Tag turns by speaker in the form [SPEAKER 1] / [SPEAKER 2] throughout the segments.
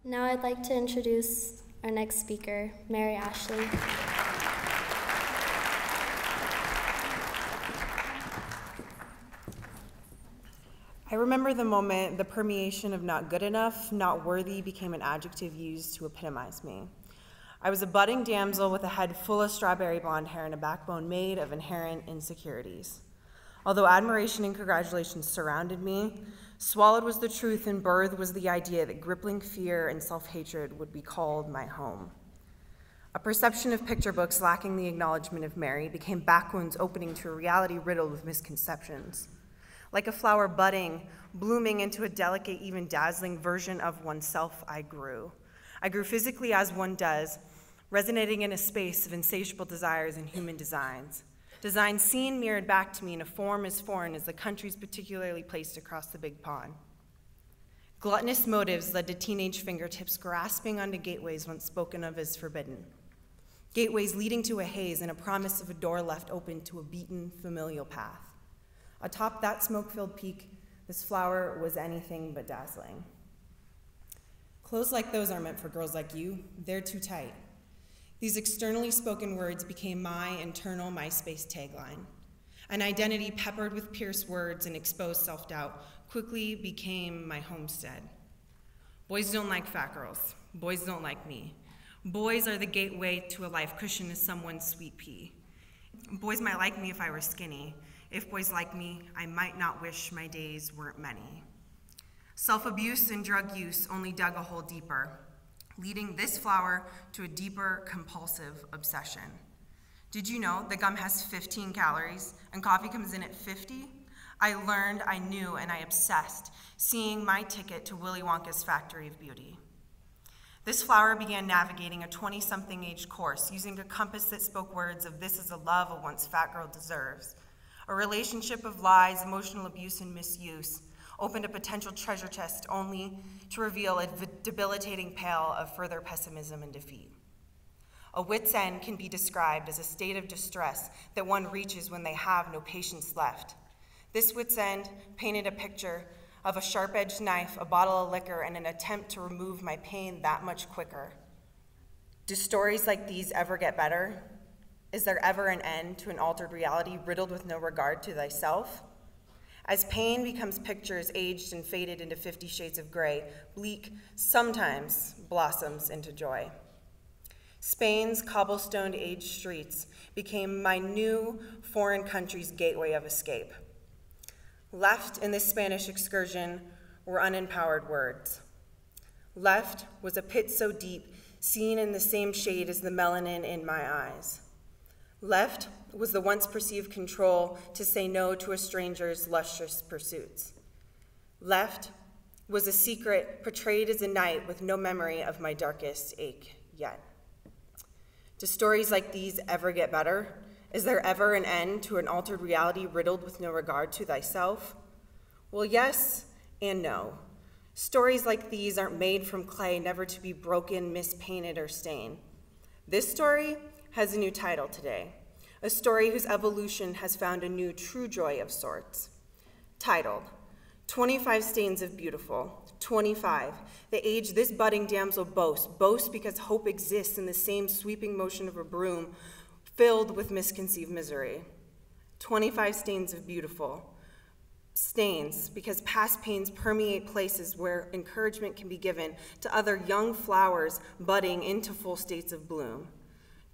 [SPEAKER 1] Now I'd like to introduce our next speaker, Mary Ashley.
[SPEAKER 2] I remember the moment the permeation of not good enough, not worthy became an adjective used to epitomize me. I was a budding damsel with a head full of strawberry blonde hair and a backbone made of inherent insecurities. Although admiration and congratulations surrounded me, swallowed was the truth and birthed was the idea that crippling fear and self-hatred would be called my home. A perception of picture books lacking the acknowledgement of Mary became back wounds opening to a reality riddled with misconceptions. Like a flower budding, blooming into a delicate, even dazzling version of oneself, I grew. I grew physically as one does, resonating in a space of insatiable desires and human designs. Designs seen mirrored back to me in a form as foreign as the countries particularly placed across the big pond. Gluttonous motives led to teenage fingertips grasping onto gateways once spoken of as forbidden. Gateways leading to a haze and a promise of a door left open to a beaten, familial path. Atop that smoke-filled peak, this flower was anything but dazzling. Clothes like those aren't meant for girls like you. They're too tight. These externally spoken words became my internal MySpace tagline. An identity peppered with pierced words and exposed self-doubt quickly became my homestead. Boys don't like fat girls. Boys don't like me. Boys are the gateway to a life cushion as someone's sweet pea. Boys might like me if I were skinny. If boys like me, I might not wish my days weren't many. Self-abuse and drug use only dug a hole deeper, leading this flower to a deeper compulsive obsession. Did you know that gum has 15 calories and coffee comes in at 50? I learned, I knew, and I obsessed, seeing my ticket to Willy Wonka's Factory of Beauty. This flower began navigating a 20-something age course using a compass that spoke words of this is a love a once fat girl deserves. A relationship of lies, emotional abuse, and misuse opened a potential treasure chest only to reveal a debilitating pail of further pessimism and defeat. A wit's end can be described as a state of distress that one reaches when they have no patience left. This wit's end painted a picture of a sharp-edged knife, a bottle of liquor, and an attempt to remove my pain that much quicker. Do stories like these ever get better? Is there ever an end to an altered reality riddled with no regard to thyself? As pain becomes pictures aged and faded into 50 shades of gray, bleak sometimes blossoms into joy. Spain's cobblestone-aged streets became my new foreign country's gateway of escape. Left in this Spanish excursion were unempowered words. Left was a pit so deep, seen in the same shade as the melanin in my eyes. Left was the once perceived control to say no to a stranger's lustrous pursuits. Left was a secret portrayed as a night with no memory of my darkest ache yet. Do stories like these ever get better? Is there ever an end to an altered reality riddled with no regard to thyself? Well, yes and no. Stories like these aren't made from clay, never to be broken, mispainted, or stained. This story has a new title today, a story whose evolution has found a new true joy of sorts. Titled, 25 Stains of Beautiful. 25, the age this budding damsel boasts because hope exists in the same sweeping motion of a broom filled with misconceived misery. 25 stains of beautiful. Stains because past pains permeate places where encouragement can be given to other young flowers budding into full states of bloom.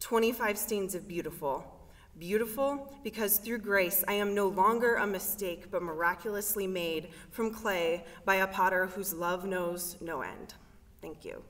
[SPEAKER 2] 25 stains of beautiful. Beautiful because through grace I am no longer a mistake but miraculously made from clay by a potter whose love knows no end. Thank you.